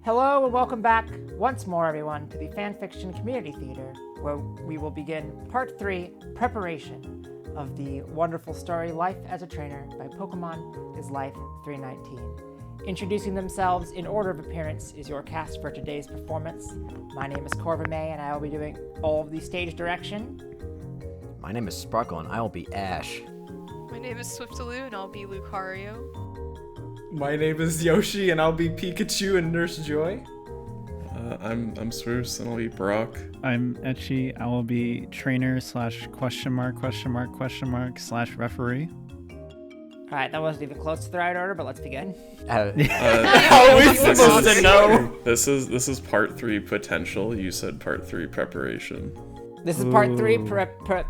Hello and welcome back once more, everyone, to the Fanfiction Community Theater, where we will begin Part 3, Preparation of the wonderful story Life as a Trainer by Pokemon is Life 319. Introducing themselves in order of appearance is your cast for today's performance. My name is Corvimae, and I will be doing all of the stage direction. My name is Sparkle, and I will be Ash. My name is Swiftaloo, and I'll be Lucario. My name is Yoshi, and I'll be Pikachu and Nurse Joy. I'm Swoosh, and I'll be Brock. I'm Etchy. I will be trainer / referee. All right, that wasn't even close to the right order, but let's begin. How are we supposed to know? This is part 3 potential. You said part 3 preparation. This is part 3.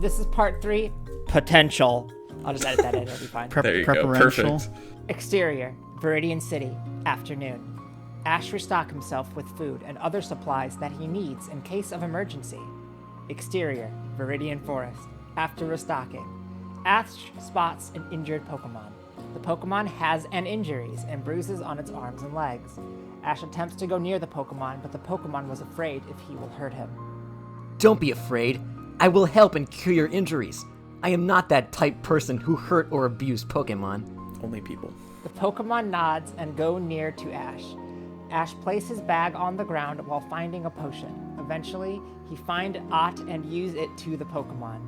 This is part 3 potential. I'll just edit that in. It'll be fine. There you go. Preferential. Perfect. Exterior, Viridian City, afternoon. Ash restocks himself with food and other supplies that he needs in case of emergency. Exterior, Viridian Forest. After restocking, Ash spots an injured Pokemon. The Pokemon has injuries and bruises on its arms and legs. Ash attempts to go near the Pokemon, but the Pokemon was afraid if he will hurt him. Don't be afraid. I will help and cure your injuries. I am not that type person who hurt or abuse Pokemon. Only people. The Pokemon nods and go near to Ash. Ash places his bag on the ground while finding a potion. Eventually, he finds Ott and use it to the Pokemon.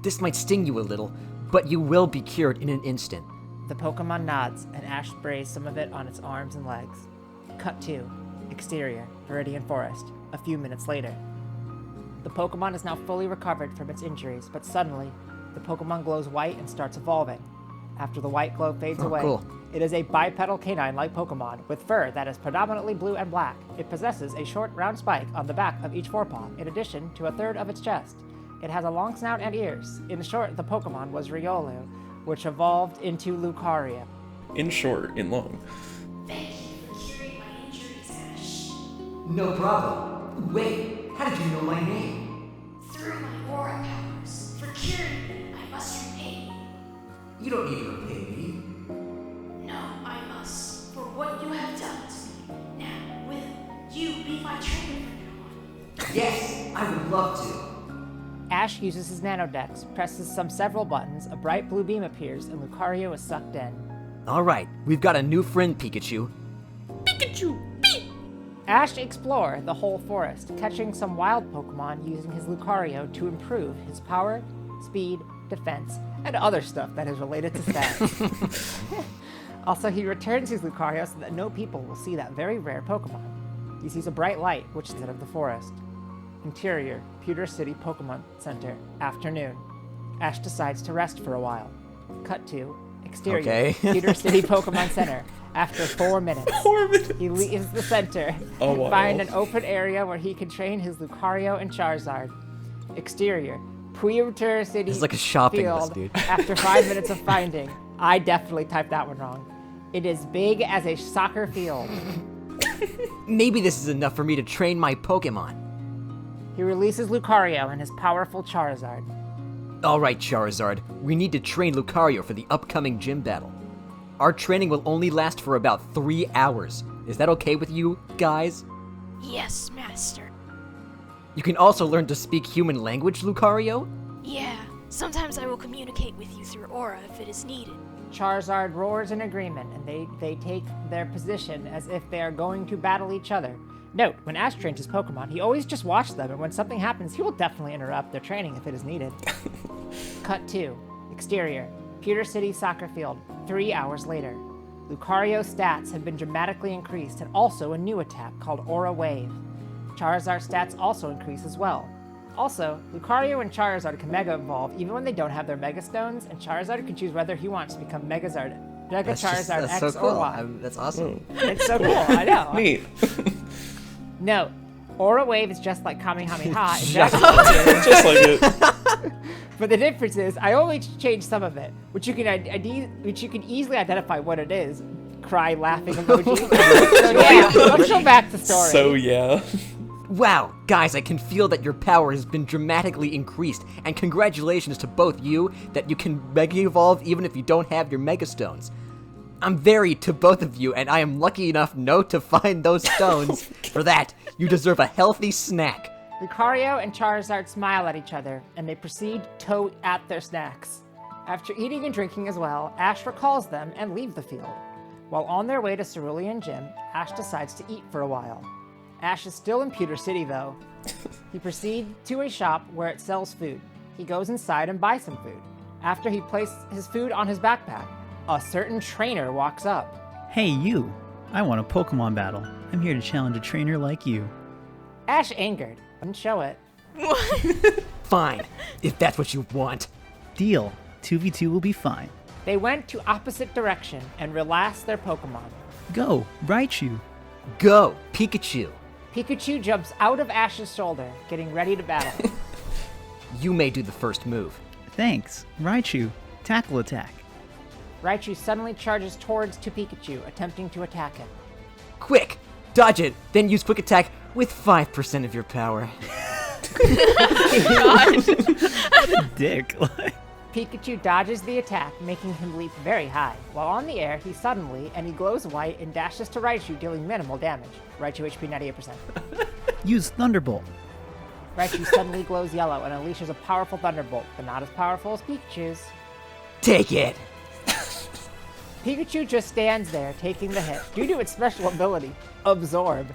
This might sting you a little, but you will be cured in an instant. The Pokemon nods and Ash sprays some of it on its arms and legs. Cut to exterior, Viridian Forest, a few minutes later. The Pokemon is now fully recovered from its injuries, but suddenly, the Pokemon glows white and starts evolving. After the white glow fades away, cool. It is a bipedal canine-like Pokemon with fur that is predominantly blue and black. It possesses a short round spike on the back of each forepaw, in addition to a third of its chest. It has a long snout and ears. In short, the Pokemon was Riolu, which evolved into Lucario. In short, in long. Thank you for curing my injuries, Ash. No problem. Wait, how did you know my name? Through my aura powers, for curing me, I must repay you. You don't need to repay me. No, I must, for what you have done to me. Now, will you be my trainer from now on? Yes, I would love to. Ash uses his Nanodex, presses several buttons, a bright blue beam appears, and Lucario is sucked in. All right, we've got a new friend, Pikachu. Ash explores the whole forest, catching some wild Pokemon using his Lucario to improve his power, speed, defense, and other stuff that is related to stats. Also, he returns his Lucario so that no people will see that very rare Pokemon. He sees a bright light, which is out of the forest. Interior, Pewter City Pokemon Center, afternoon. Ash decides to rest for a while. Cut to exterior, Okay. Pewter City Pokemon Center, after 4 minutes. 4 minutes. He leaves the center Oh, and wow. find an open area where he can train his Lucario and Charizard. Exterior, Pewter City It's like a shopping list, field, dude. after 5 minutes of finding. I definitely typed that one wrong. It is big as a soccer field. Maybe this is enough for me to train my Pokemon. He releases Lucario and his powerful Charizard. All right, Charizard, we need to train Lucario for the upcoming gym battle. Our training will only last for about 3 hours. Is that okay with you, guys? Yes, Master. You can also learn to speak human language, Lucario? Yeah, sometimes I will communicate with you through aura if it is needed. Charizard roars in agreement, and they take their position as if they are going to battle each other. Note, when Ash trains his Pokemon, he always just watches them, and when something happens, he will definitely interrupt their training if it is needed. Cut 2. Exterior, Pewter City Soccer Field, 3 hours later. Lucario's stats have been dramatically increased, and also a new attack called Aura Wave. Charizard's stats also increase as well. Also, Lucario and Charizard can Mega Evolve even when they don't have their Mega Stones, and Charizard can choose whether he wants to become Mega Charizard X so cool. or Y. That's awesome. It's so cool, I know. Neat. Note, Aura Wave is just like Kamehameha and Shut Dragon Just like it. but the difference is, I only changed some of it, which you can easily identify what it is. Cry laughing emoji. So yeah, let's go back to story. So yeah. Wow, guys, I can feel that your power has been dramatically increased, and congratulations to both you that you can Mega Evolve even if you don't have your Mega Stones. I'm very to both of you, and I am lucky enough to find those stones. For that, you deserve a healthy snack. Lucario and Charizard smile at each other, and they proceed to at their snacks. After eating and drinking as well, Ash recalls them and leave the field. While on their way to Cerulean Gym, Ash decides to eat for a while. Ash is still in Pewter City, though. He proceeds to a shop where it sells food. He goes inside and buys some food. After he places his food on his backpack, a certain trainer walks up. Hey, you. I want a Pokemon battle. I'm here to challenge a trainer like you. Ash, angered, wouldn't show it. Fine, if that's what you want. Deal. 2v2 will be fine. They went to opposite direction and relaxed their Pokemon. Go, Raichu. Go, Pikachu. Pikachu jumps out of Ash's shoulder, getting ready to battle. You may do the first move. Thanks. Raichu, tackle attack. Raichu suddenly charges towards to Pikachu, attempting to attack him. Quick, dodge it, then use quick attack with 5% of your power. Dick. Pikachu dodges the attack, making him leap very high. While on the air, he glows white and dashes to Raichu, dealing minimal damage. Raichu HP 98%. Use Thunderbolt. Raichu suddenly glows yellow and unleashes a powerful Thunderbolt, but not as powerful as Pikachu's. Take it. Pikachu just stands there, taking the hit. Due to its special ability, Absorb.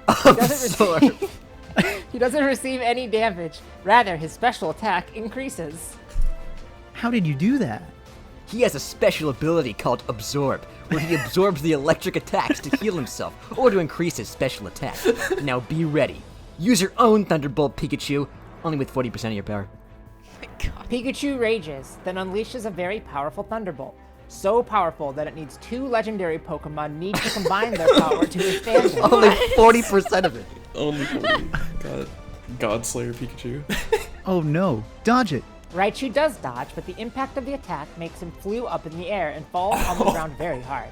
He doesn't receive any damage. Rather, his special attack increases. How did you do that? He has a special ability called Absorb, where he absorbs the electric attacks to heal himself or to increase his special attack. Now be ready. Use your own Thunderbolt, Pikachu, only with 40% of your power. Oh my god. Pikachu rages, then unleashes a very powerful Thunderbolt. So powerful that it needs 2 legendary Pokemon need to combine their power to withstand it. Only 40% of it. Only 40. Godslayer Pikachu. Oh no, dodge it. Raichu does dodge, but the impact of the attack makes him flew up in the air and falls on the ground very hard.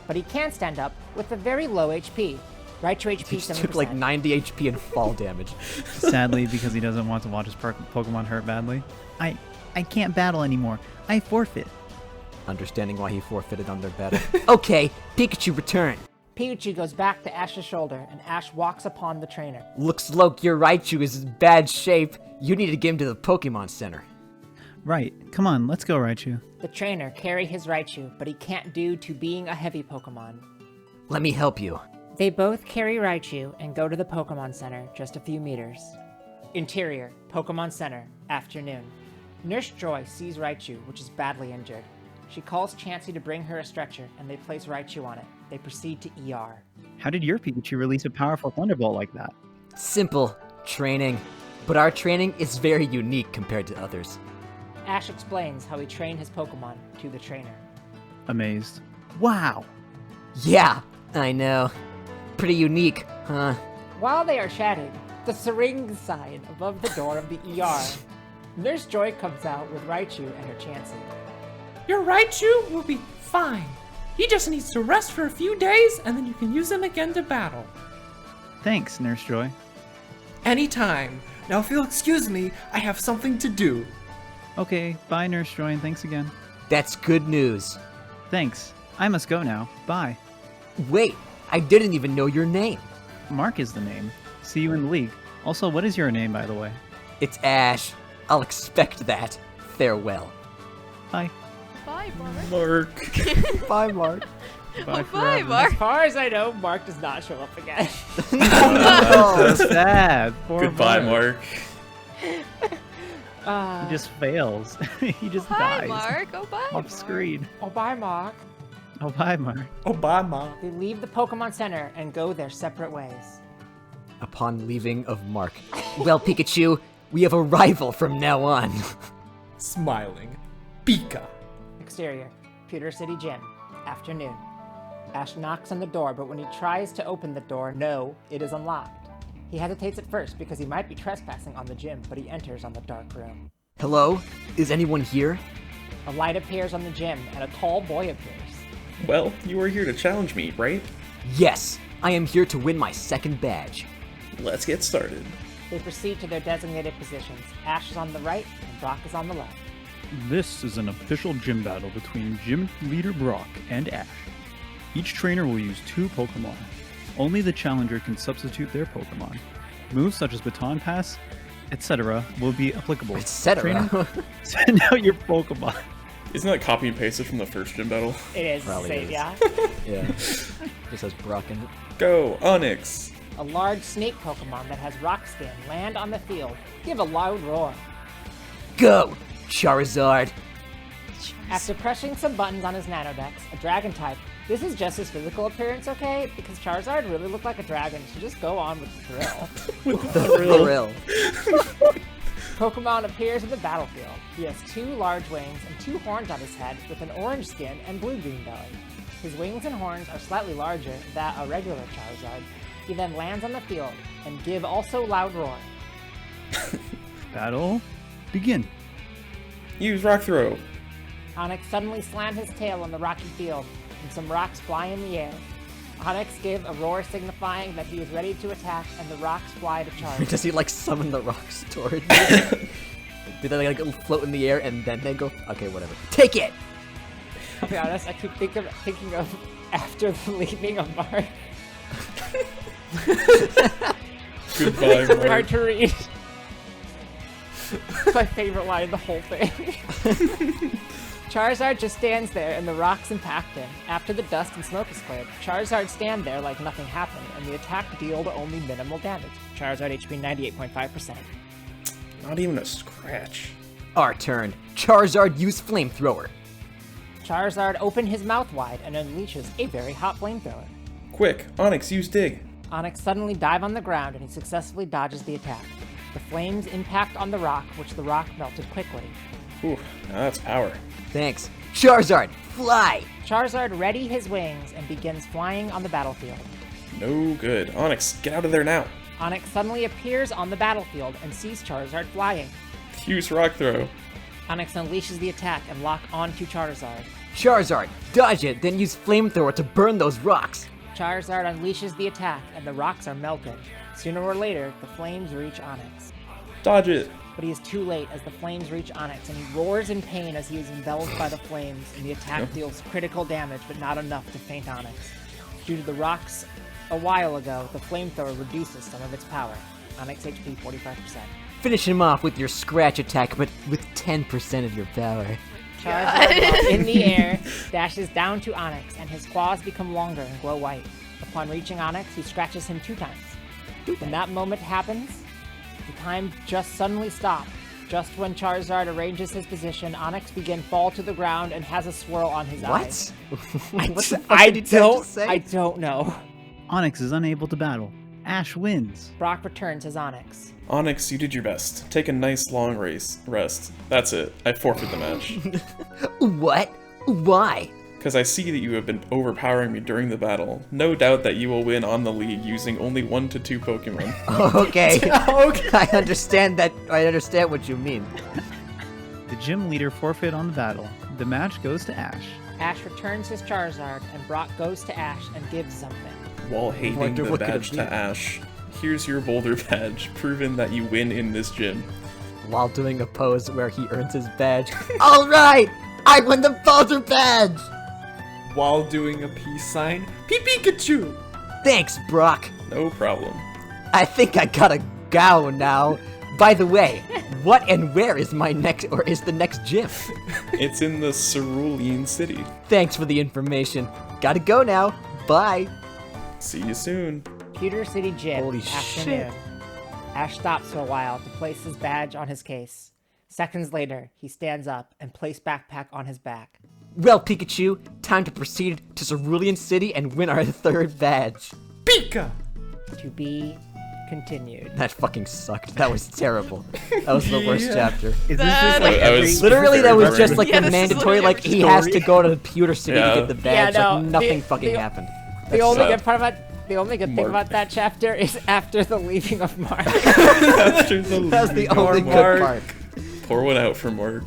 But he can stand up with a very low HP. Raichu HP He 70%. took like 90 HP and fall damage. Sadly, because he doesn't want to watch his Pokemon hurt badly. I can't battle anymore. I forfeit. Understanding why he forfeited on their battle. Okay, Pikachu return. Pikachu goes back to Ash's shoulder, and Ash walks upon the trainer. Looks like your Raichu is in bad shape. You need to get him to the Pokemon Center. Right. Come on, let's go, Raichu. The trainer carry his Raichu, but he can't due to being a heavy Pokemon. Let me help you. They both carry Raichu and go to the Pokemon Center, just a few meters. Interior, Pokemon Center, afternoon. Nurse Joy sees Raichu, which is badly injured. She calls Chansey to bring her a stretcher, and they place Raichu on it. They proceed to ER. How did your Pikachu release a powerful Thunderbolt like that? Simple. Training. But our training is very unique compared to others. Ash explains how he trained his Pokemon to the trainer. Amazed. Wow. Yeah, I know. Pretty unique, huh? While they are chatting, the syringe sign above the door of the ER. Nurse Joy comes out with Raichu and her Chansey. Your Raichu will be fine. He just needs to rest for a few days, and then you can use him again to battle. Thanks, Nurse Joy. Anytime. Now if you'll excuse me, I have something to do. Okay, bye, Nurse Joy, and thanks again. That's good news. Thanks. I must go now. Bye. Wait, I didn't even know your name. Mark is the name. See you in the league. Also, what is your name, by the way? It's Ash. I'll expect that. Farewell. Bye. Bye, Mark. Mark. Bye, Mark. Bye, Bye, forever. Mark. As far as I know, Mark does not show up again. So sad. Poor Goodbye, Mark. Mark. He just fails. He just Bye, dies. Mark. Oh, bye, Off Mark. screen. Oh, bye, Mark. Oh, bye, Mark. Obama. They leave the Pokemon Center and go their separate ways. Upon leaving of Mark. Well, Pikachu, we have a rival from now on. Smiling. Pika. Exterior, Pewter City Gym, afternoon. Ash knocks on the door, but when he tries to open the door, no, it is unlocked. He hesitates at first because he might be trespassing on the gym, but he enters on the dark room. Hello? Is anyone here? A light appears on the gym, and a tall boy appears. Well, you were here to challenge me, right? Yes, I am here to win my second badge. Let's get started. They proceed to their designated positions. Ash is on the right, and Brock is on the left. This is an official gym battle between Gym Leader Brock and Ash. Each trainer will use 2 Pokemon. Only the challenger can substitute their Pokemon. Moves such as Baton Pass, etc. will be applicable. Etc. Trainer, send out your Pokemon. Isn't that copy and pasted from the first gym battle? It is. Probably is. Yeah. Yeah. Just has Brock in it. Go, Onyx! A large snake Pokemon that has rock skin land on the field. Give a loud roar. Go, Charizard. After pressing some buttons on his Nanodex, a dragon type. This is just his physical appearance, okay? Because Charizard really looked like a dragon, so just go on with the thrill. Thrill. Pokemon appears in the battlefield. He has 2 large wings and 2 horns on his head with an orange skin and blue-green belly. His wings and horns are slightly larger than a regular Charizard. He then lands on the field and give also loud roar. Battle, begin. Use Rock Throw. Onyx suddenly slammed his tail on the rocky field, and some rocks fly in the air. Onyx gave a roar signifying that he is ready to attack, and the rocks fly to charge. Does he like summon the rocks toward you? Do they like float in the air and then they go? Okay, whatever. Take it! I'll be honest, I keep thinking of after the leaving of Mark. Goodbye, It's Mark. hard to read. It's my favorite line in the whole thing. Charizard just stands there and the rocks impact him. After the dust and smoke is cleared, Charizard stand there like nothing happened, and the attack dealt only minimal damage. Charizard HP 98.5%. Not even a scratch. Our turn. Charizard use Flamethrower. Charizard opened his mouth wide and unleashes a very hot flamethrower. Quick, Onyx, use Dig. Onyx suddenly dive on the ground and he successfully dodges the attack. The flames impact on the rock, which the rock melted quickly. Ooh, now that's power. Thanks. Charizard, fly! Charizard ready his wings and begins flying on the battlefield. No good. Onyx, get out of there now. Onyx suddenly appears on the battlefield and sees Charizard flying. Use Rock Throw. Onyx unleashes the attack and lock onto Charizard. Charizard, dodge it, then use Flamethrower to burn those rocks. Charizard unleashes the attack and the rocks are melted. Sooner or later, the flames reach Onyx. Dodge it. But he is too late as the flames reach Onyx and he roars in pain as he is enveloped by the flames, and the attack deals critical damage but not enough to faint Onyx. Due to the rocks a while ago, the flamethrower reduces some of its power. Onyx HP 45%. Finish him off with your scratch attack, but with 10% of your power. Charizard, while in the air, dashes down to Onyx, and his claws become longer and glow white. Upon reaching Onyx, he scratches him 2 times. When that moment happens, the time just suddenly stops. Just when Charizard arranges his position, Onyx begin fall to the ground and has a swirl on his eyes. What? What the fuck did he just say? I don't know. Onyx is unable to battle. Ash wins. Brock returns as Onyx. Onyx, you did your best. Take a nice long rest. That's it. I forfeit the match. What? Why? Because I see that you have been overpowering me during the battle. No doubt that you will win on the league using only 1 to 2 Pokemon. Okay. Okay. I understand that. I understand what you mean. The gym leader forfeit on the battle. The match goes to Ash. Ash returns his Charizard, and Brock goes to Ash and gives something. While handing Wonder the what could it badge be. to Ash, here's your Boulder badge, proven that you win in this gym. While doing a pose where he earns his badge. All right, I won the Boulder badge. While doing a peace sign, Pikachu! Thanks, Brock. No problem. I think I gotta go now. By the way, what and where is the next gym? It's in the Cerulean City. Thanks for the information. Gotta go now. Bye. See you soon. Pewter City Gym, Holy afternoon. Ash stops for a while to place his badge on his case. Seconds later, he stands up and places backpack on his back. Well, Pikachu, time to proceed to Cerulean City and win our 3rd badge. Pika! To be continued. That fucking sucked. That was terrible. That was the worst chapter. Is this That- just like That every... was- Literally, that was just like Yeah, the this is mandatory, literally like every he has story. to go to Pewter City Yeah. to get the badge. Yeah, no, like nothing the- fucking the- happened. The only sad. good part about the only good thing Mark. about that chapter is after the leaving of Mark. After the That's the only good Mark. part. Pour one out for Mark.